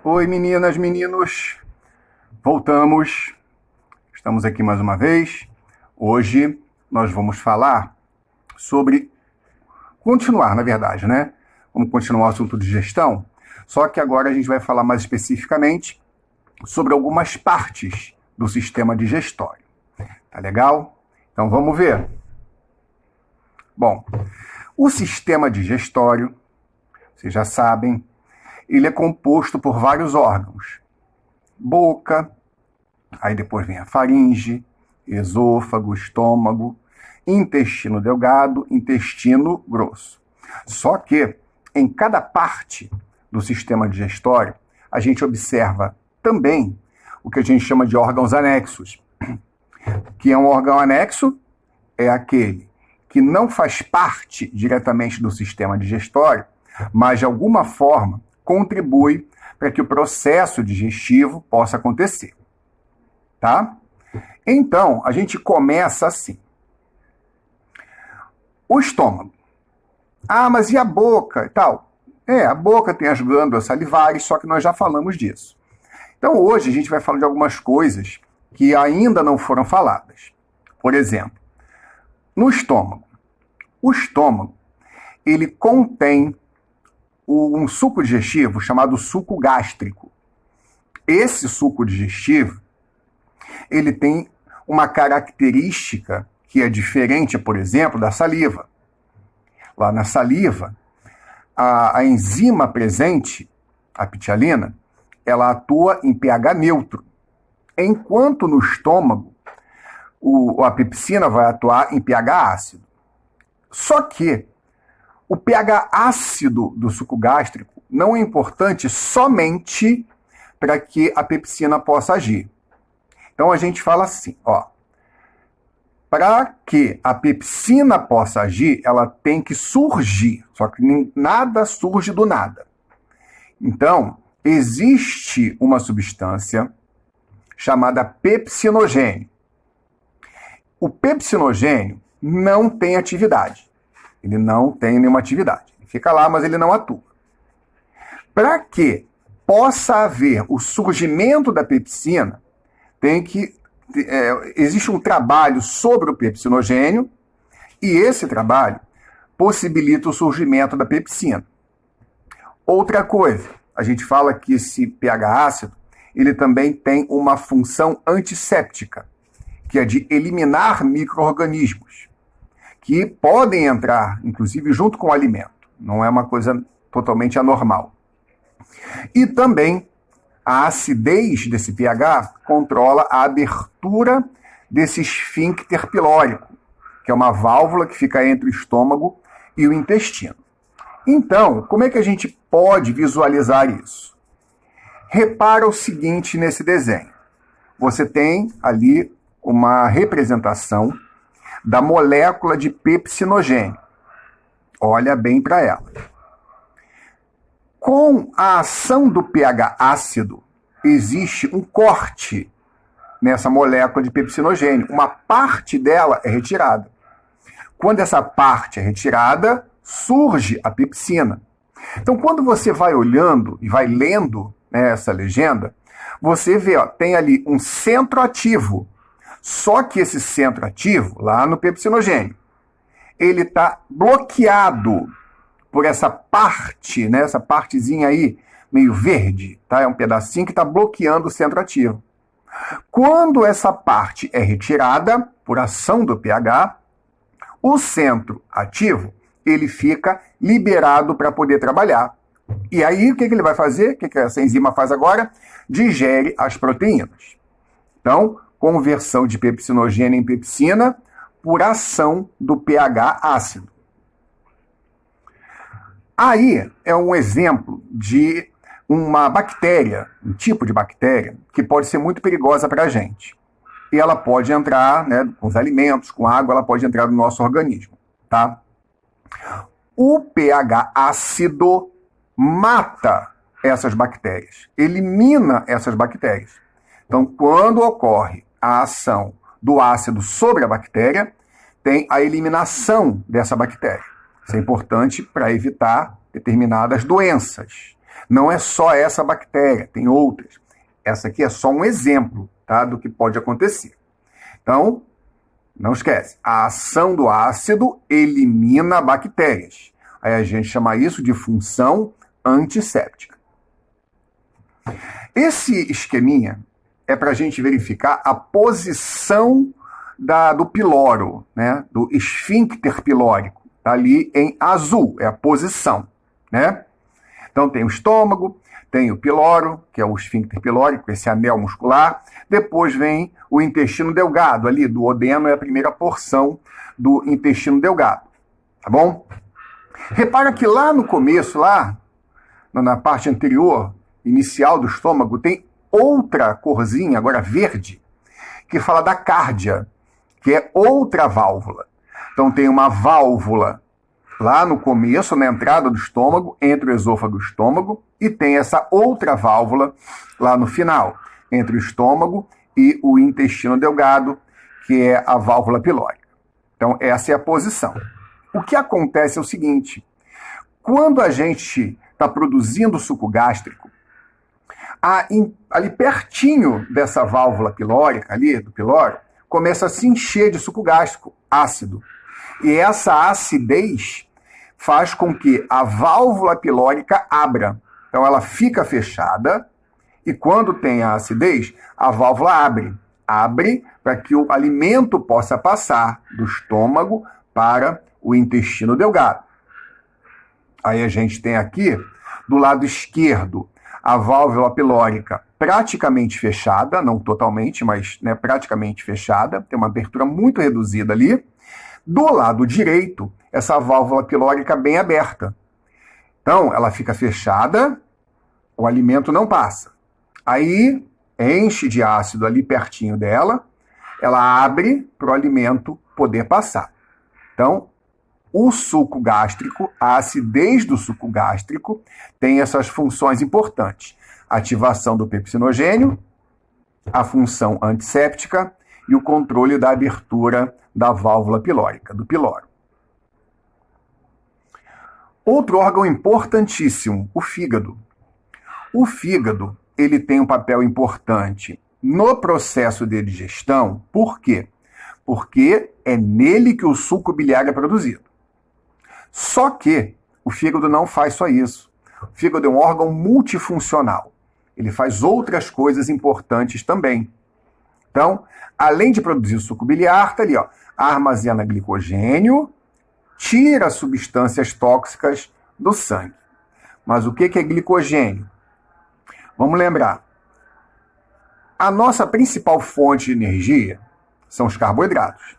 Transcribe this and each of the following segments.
Oi, meninas, meninos. Voltamos. Estamos aqui mais uma vez. Hoje nós vamos falar sobre... Continuar, na verdade, né? Vamos continuar o assunto de gestão. Só que agora a gente vai falar mais especificamente sobre algumas partes do sistema digestório. Tá legal? Então vamos ver. Bom, o sistema digestório, vocês já sabem, ele é composto por vários órgãos. Boca, aí depois vem a faringe, esôfago, estômago, intestino delgado, intestino grosso. Só que em cada parte do sistema digestório, a gente observa também o que a gente chama de órgãos anexos. Que é um órgão anexo, é aquele que não faz parte diretamente do sistema digestório, mas de alguma forma contribui para que o processo digestivo possa acontecer. Tá? Então, a gente começa assim. O estômago. Ah, mas e a boca e tal? A boca tem as glândulas salivares, só que nós já falamos disso. Então, hoje a gente vai falar de algumas coisas que ainda não foram faladas. Por exemplo, no estômago. O estômago, ele contém um suco digestivo chamado suco gástrico. Esse suco digestivo, ele tem uma característica que é diferente, por exemplo, da saliva. Lá na saliva, a enzima presente, a ptialina, ela atua em pH neutro, enquanto no estômago, a pepsina vai atuar em pH ácido. Só que o pH ácido do suco gástrico não é importante somente para que a pepsina possa agir. Então a gente fala assim, para que a pepsina possa agir, ela tem que surgir, só que nada surge do nada. Então, existe uma substância chamada pepsinogênio. O pepsinogênio não tem atividade. Ele não tem nenhuma atividade. Ele fica lá, mas ele não atua. Para que possa haver o surgimento da pepsina, existe um trabalho sobre o pepsinogênio e esse trabalho possibilita o surgimento da pepsina. Outra coisa, a gente fala que esse pH ácido, ele também tem uma função antisséptica, que é de eliminar micro-organismos, que podem entrar, inclusive, junto com o alimento. Não é uma coisa totalmente anormal. E também a acidez desse pH controla a abertura desse esfíncter pilórico, que é uma válvula que fica entre o estômago e o intestino. Então, como é que a gente pode visualizar isso? Repara o seguinte nesse desenho. Você tem ali uma representação da molécula de pepsinogênio. Olha bem para ela. Com a ação do pH ácido, existe um corte nessa molécula de pepsinogênio. Uma parte dela é retirada. Quando essa parte é retirada, surge a pepsina. Então, quando você vai olhando e vai lendo, né, essa legenda, você vê, tem ali um centro ativo. Só que esse centro ativo, lá no pepsinogênio, ele está bloqueado por essa parte, né, essa partezinha aí, meio verde, tá? É um pedacinho que está bloqueando o centro ativo. Quando essa parte é retirada, por ação do pH, o centro ativo, ele fica liberado para poder trabalhar. E aí, o que ele vai fazer? O que essa enzima faz agora? Digere as proteínas. Então, conversão de pepsinogênio em pepsina por ação do pH ácido. Aí é um exemplo de uma bactéria, um tipo de bactéria, que pode ser muito perigosa para a gente. E ela pode entrar, né, com os alimentos, com água, ela pode entrar no nosso organismo. Tá? O pH ácido mata essas bactérias, elimina essas bactérias. Então, quando ocorre a ação do ácido sobre a bactéria, tem a eliminação dessa bactéria. Isso é importante para evitar determinadas doenças. Não é só essa bactéria, tem outras. Essa aqui é só um exemplo, tá, do que pode acontecer. Então, não esquece, a ação do ácido elimina bactérias. Aí a gente chama isso de função antisséptica. Esse esqueminha é para a gente verificar a posição do piloro, né, do esfíncter pilórico. Está ali em azul, é a posição, né? Então tem o estômago, tem o piloro, que é o esfíncter pilórico, esse anel muscular. Depois vem o intestino delgado, ali, duodeno é a primeira porção do intestino delgado, tá bom? Repara que lá no começo, lá na parte anterior, inicial do estômago, tem outra corzinha, agora verde, que fala da cárdia, que é outra válvula. Então tem uma válvula lá no começo, na entrada do estômago, entre o esôfago e o estômago, e tem essa outra válvula lá no final, entre o estômago e o intestino delgado, que é a válvula pilórica. Então essa é a posição. O que acontece é o seguinte, quando a gente está produzindo suco gástrico, ali pertinho dessa válvula pilórica, ali do piloro, começa a se encher de suco gástrico ácido. E essa acidez faz com que a válvula pilórica abra. Então ela fica fechada e quando tem a acidez, a válvula abre. Abre para que o alimento possa passar do estômago para o intestino delgado. Aí a gente tem aqui, do lado esquerdo, a válvula pilórica praticamente fechada, não totalmente, mas né, praticamente fechada, tem uma abertura muito reduzida ali. Do lado direito, essa válvula pilórica bem aberta. Então, ela fica fechada, o alimento não passa. Aí, enche de ácido ali pertinho dela, ela abre para o alimento poder passar. Então, o suco gástrico, a acidez do suco gástrico, tem essas funções importantes. Ativação do pepsinogênio, a função antisséptica e o controle da abertura da válvula pilórica, do piloro. Outro órgão importantíssimo, o fígado. O fígado, ele tem um papel importante no processo de digestão. Por quê? Porque é nele que o suco biliar é produzido. Só que o fígado não faz só isso. O fígado é um órgão multifuncional. Ele faz outras coisas importantes também. Então, além de produzir o suco biliar, tá ali, ó, armazena glicogênio, tira substâncias tóxicas do sangue. Mas o que é glicogênio? Vamos lembrar. A nossa principal fonte de energia são os carboidratos.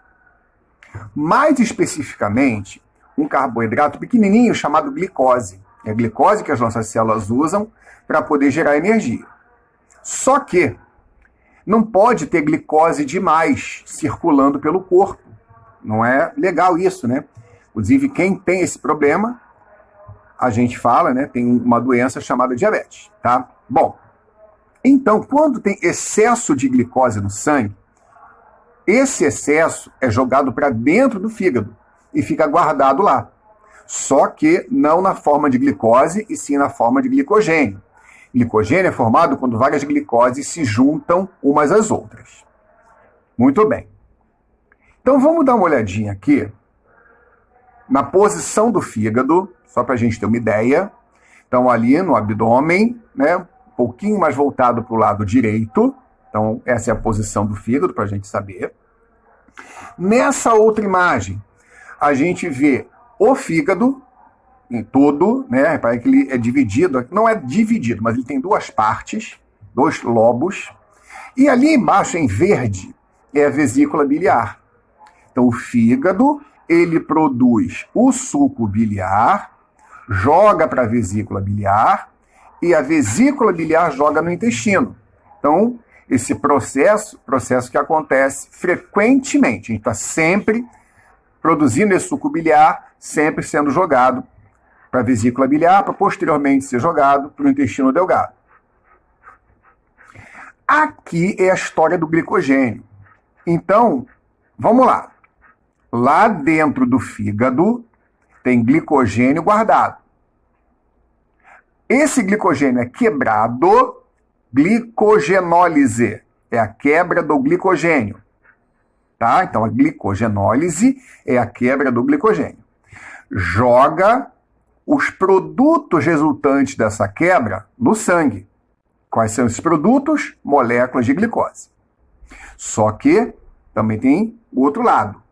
Mais especificamente, um carboidrato pequenininho chamado glicose. É a glicose que as nossas células usam para poder gerar energia. Só que não pode ter glicose demais circulando pelo corpo. Não é legal isso, né? Inclusive, quem tem esse problema, a gente fala, né? Tem uma doença chamada diabetes, tá? Bom, então, quando tem excesso de glicose no sangue, esse excesso é jogado para dentro do fígado e fica guardado lá. Só que não na forma de glicose, e sim na forma de glicogênio. Glicogênio é formado quando várias glicoses se juntam umas às outras. Muito bem. Então vamos dar uma olhadinha aqui na posição do fígado, só para a gente ter uma ideia. Então ali no abdômen, né, um pouquinho mais voltado para o lado direito. Então essa é a posição do fígado para a gente saber. Nessa outra imagem, a gente vê o fígado em todo, né? Repare que ele é dividido, não é dividido, mas ele tem duas partes, dois lobos. E ali embaixo, em verde, é a vesícula biliar. Então o fígado, ele produz o suco biliar, joga para a vesícula biliar, e a vesícula biliar joga no intestino. Então, esse processo que acontece frequentemente, a gente está sempre produzindo esse suco biliar, sempre sendo jogado para a vesícula biliar, para posteriormente ser jogado para o intestino delgado. Aqui é a história do glicogênio. Então, vamos lá. Lá dentro do fígado tem glicogênio guardado. Esse glicogênio é quebrado, glicogenólise, é a quebra do glicogênio. Tá? Então, a glicogenólise é a quebra do glicogênio. Joga os produtos resultantes dessa quebra no sangue. Quais são esses produtos? Moléculas de glicose. Só que também tem o outro lado.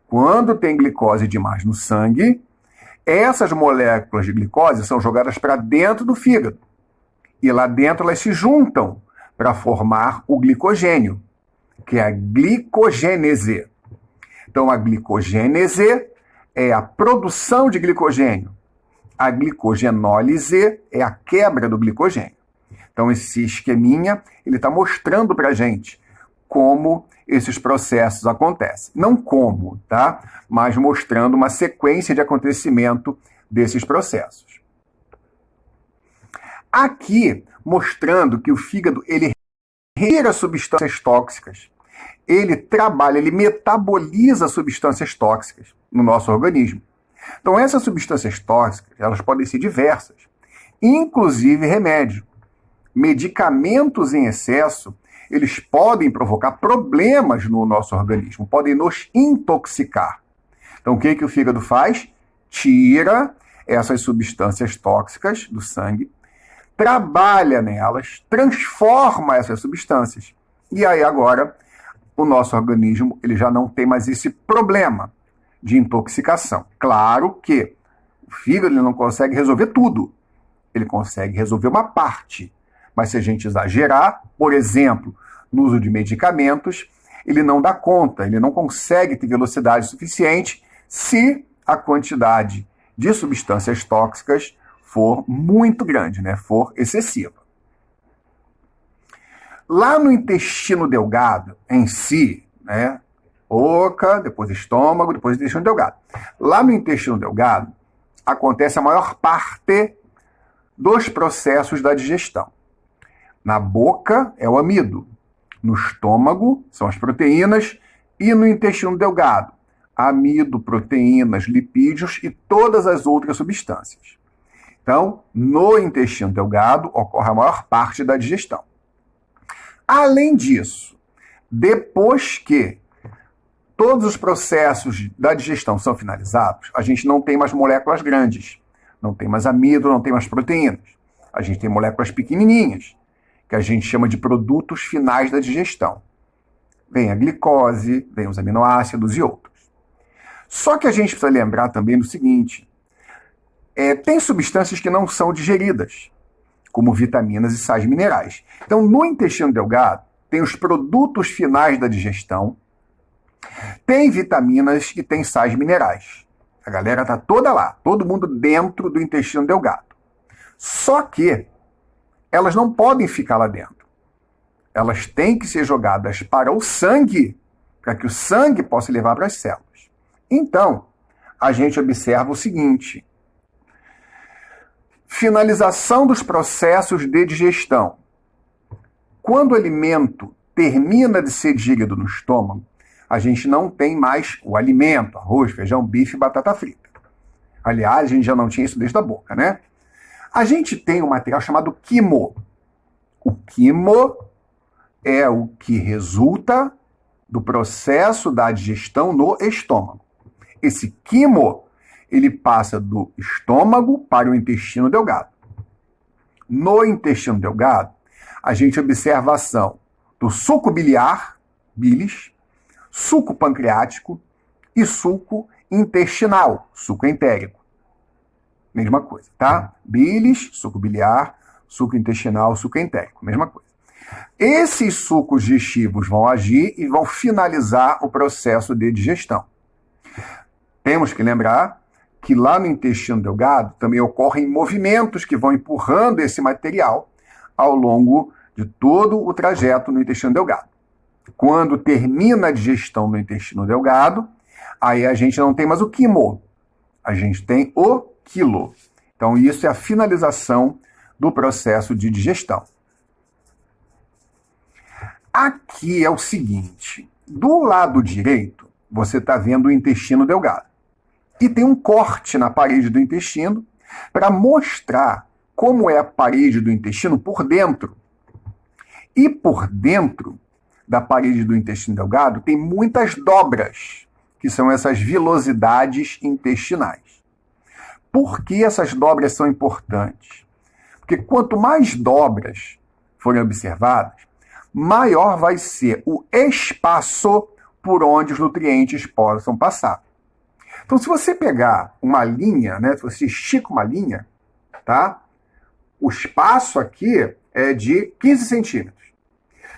Quando tem glicose demais no sangue, essas moléculas de glicose são jogadas para dentro do fígado. E lá dentro elas se juntam para formar o glicogênio, que é a glicogênese. Então, a glicogênese é a produção de glicogênio. A glicogenólise é a quebra do glicogênio. Então, esse esqueminha, ele está mostrando para a gente como esses processos acontecem. Não como, tá? Mas mostrando uma sequência de acontecimento desses processos. Aqui, mostrando que o fígado, ele retira substâncias tóxicas. Ele trabalha, ele metaboliza substâncias tóxicas no nosso organismo. Então, essas substâncias tóxicas, elas podem ser diversas, inclusive remédio. Medicamentos em excesso, eles podem provocar problemas no nosso organismo, podem nos intoxicar. Então, o que o fígado faz? Tira essas substâncias tóxicas do sangue, trabalha nelas, transforma essas substâncias. E aí, agora, o nosso organismo ele já não tem mais esse problema de intoxicação. Claro que o fígado ele não consegue resolver tudo. Ele consegue resolver uma parte. Mas se a gente exagerar, por exemplo, no uso de medicamentos, ele não dá conta, ele não consegue ter velocidade suficiente se a quantidade de substâncias tóxicas for muito grande, né? For excessiva. Lá no intestino delgado em si, né? Boca, depois estômago, depois intestino delgado. Lá no intestino delgado acontece a maior parte dos processos da digestão. Na boca é o amido, no estômago são as proteínas e no intestino delgado, amido, proteínas, lipídios e todas as outras substâncias. Então, no intestino delgado ocorre a maior parte da digestão. Além disso, depois que todos os processos da digestão são finalizados, a gente não tem mais moléculas grandes, não tem mais amido, não tem mais proteínas. A gente tem moléculas pequenininhas, que a gente chama de produtos finais da digestão. Vem a glicose, vem os aminoácidos e outros. Só que a gente precisa lembrar também do seguinte, tem substâncias que não são digeridas, como vitaminas e sais minerais. Então, no intestino delgado, tem os produtos finais da digestão, tem vitaminas e tem sais minerais. A galera está toda lá, todo mundo dentro do intestino delgado. Só que elas não podem ficar lá dentro. Elas têm que ser jogadas para o sangue, para que o sangue possa levar para as células. Então, a gente observa o seguinte: finalização dos processos de digestão. Quando o alimento termina de ser digerido no estômago, a gente não tem mais o alimento, arroz, feijão, bife e batata frita. Aliás, a gente já não tinha isso desde a boca, né? A gente tem um material chamado quimo. O quimo é o que resulta do processo da digestão no estômago. Esse quimo, ele passa do estômago para o intestino delgado. No intestino delgado, a gente observa a ação do suco biliar, bilis, suco pancreático e suco intestinal, suco entérico. Mesma coisa, tá? Bilis, suco biliar, suco intestinal, suco entérico, mesma coisa. Esses sucos digestivos vão agir e vão finalizar o processo de digestão. Temos que lembrar que lá no intestino delgado também ocorrem movimentos que vão empurrando esse material ao longo de todo o trajeto no intestino delgado. Quando termina a digestão no intestino delgado, aí a gente não tem mais o quimo, a gente tem o quilo. Então isso é a finalização do processo de digestão. Aqui é o seguinte, do lado direito você está vendo o intestino delgado. E tem um corte na parede do intestino para mostrar como é a parede do intestino por dentro. E por dentro da parede do intestino delgado tem muitas dobras, que são essas vilosidades intestinais. Por que essas dobras são importantes? Porque quanto mais dobras forem observadas, maior vai ser o espaço por onde os nutrientes possam passar. Então, se você pegar uma linha, né, se você estica uma linha, tá? O espaço aqui é de 15 centímetros.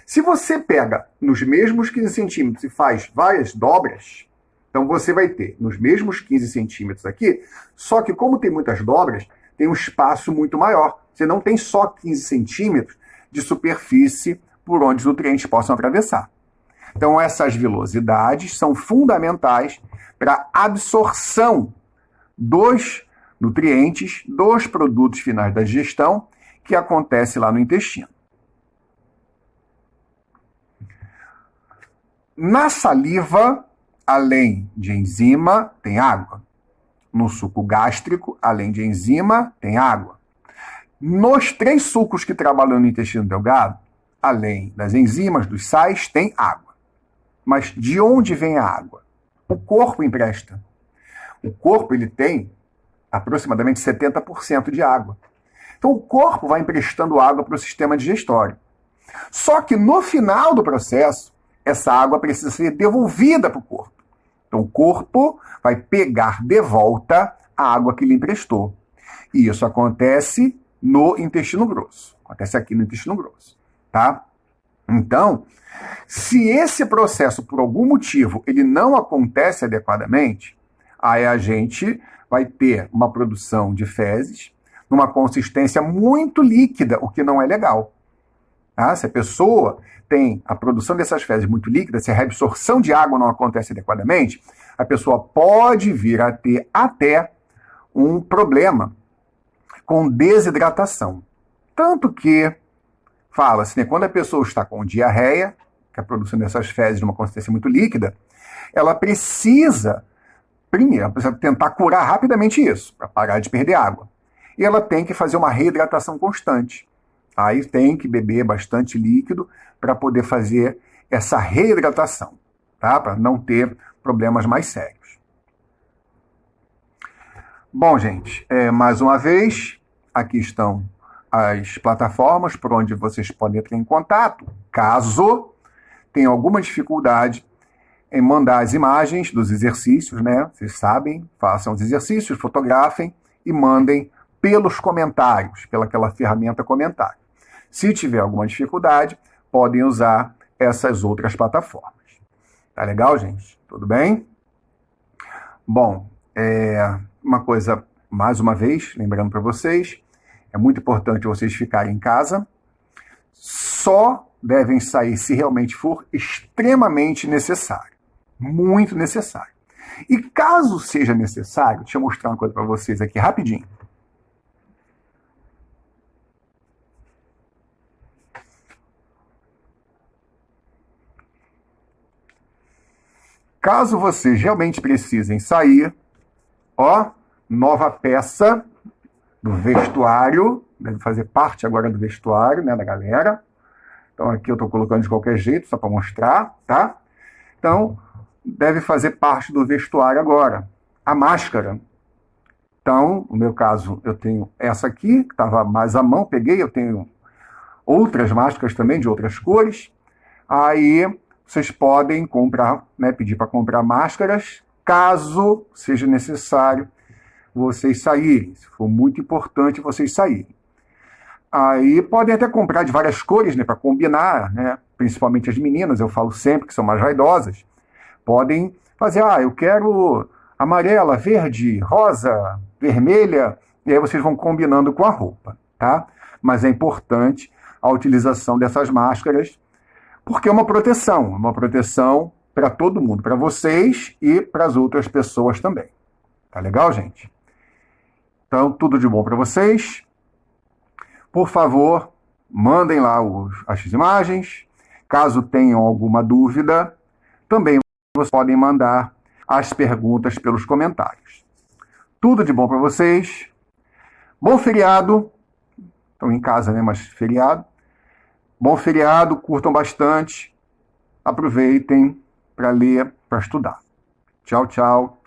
Se você pega nos mesmos 15 centímetros e faz várias dobras, então você vai ter nos mesmos 15 centímetros aqui, só que como tem muitas dobras, tem um espaço muito maior. Você não tem só 15 centímetros de superfície por onde os nutrientes possam atravessar. Então essas vilosidades são fundamentais para a absorção dos nutrientes, dos produtos finais da digestão, que acontece lá no intestino. Na saliva, além de enzima, tem água. No suco gástrico, além de enzima, tem água. Nos 3 sucos que trabalham no intestino delgado, além das enzimas, dos sais, tem água. Mas de onde vem a água? O corpo empresta. O corpo ele tem aproximadamente 70% de água. Então o corpo vai emprestando água para o sistema digestório. Só que no final do processo, essa água precisa ser devolvida para o corpo. Então o corpo vai pegar de volta a água que lhe emprestou. E isso acontece no intestino grosso. Acontece aqui no intestino grosso, tá? Então, se esse processo, por algum motivo, ele não acontece adequadamente, aí a gente vai ter uma produção de fezes numa consistência muito líquida, o que não é legal. Tá? Se a pessoa tem a produção dessas fezes muito líquidas, se a reabsorção de água não acontece adequadamente, a pessoa pode vir a ter até um problema com desidratação. Tanto que fala-se, né, quando a pessoa está com diarreia, que a produção dessas fezes numa consistência muito líquida, ela precisa, primeiro, ela precisa tentar curar rapidamente isso, para parar de perder água. E ela tem que fazer uma reidratação constante. Aí tem que beber bastante líquido para poder fazer essa reidratação, tá? Para não ter problemas mais sérios. Bom, gente, mais uma vez, aqui estão as plataformas por onde vocês podem entrar em contato, caso tenham alguma dificuldade em mandar as imagens dos exercícios, né? Vocês sabem, façam os exercícios, fotografem e mandem pelos comentários, pelaquela ferramenta comentário. Se tiver alguma dificuldade, podem usar essas outras plataformas. Tá legal, gente? Tudo bem? Bom, uma coisa, mais uma vez, lembrando para vocês, é muito importante vocês ficarem em casa. Só devem sair se realmente for extremamente necessário. Muito necessário. E caso seja necessário, deixa eu mostrar uma coisa para vocês aqui rapidinho. Caso vocês realmente precisem sair, ó, nova peça do vestuário, deve fazer parte agora do vestuário, né, da galera. Então aqui eu estou colocando de qualquer jeito, só para mostrar, tá? Então, deve fazer parte do vestuário agora. A máscara. Então, no meu caso, eu tenho essa aqui, que estava mais à mão, peguei, eu tenho outras máscaras também, de outras cores. Aí, vocês podem comprar, né, pedir para comprar máscaras, caso seja necessário vocês saírem. Se for muito importante vocês saírem. Aí podem até comprar de várias cores, né, para combinar, né, principalmente as meninas, eu falo sempre que são mais vaidosas. Podem fazer, eu quero amarela, verde, rosa, vermelha, e aí vocês vão combinando com a roupa, tá? Mas é importante a utilização dessas máscaras, porque é uma proteção para todo mundo, para vocês e para as outras pessoas também. Tá legal, gente? Então, tudo de bom para vocês. Por favor, mandem lá as imagens. Caso tenham alguma dúvida, também vocês podem mandar as perguntas pelos comentários. Tudo de bom para vocês. Bom feriado estão em casa, né? Mas feriado. Bom feriado, curtam bastante, aproveitem para ler, para estudar. Tchau, tchau.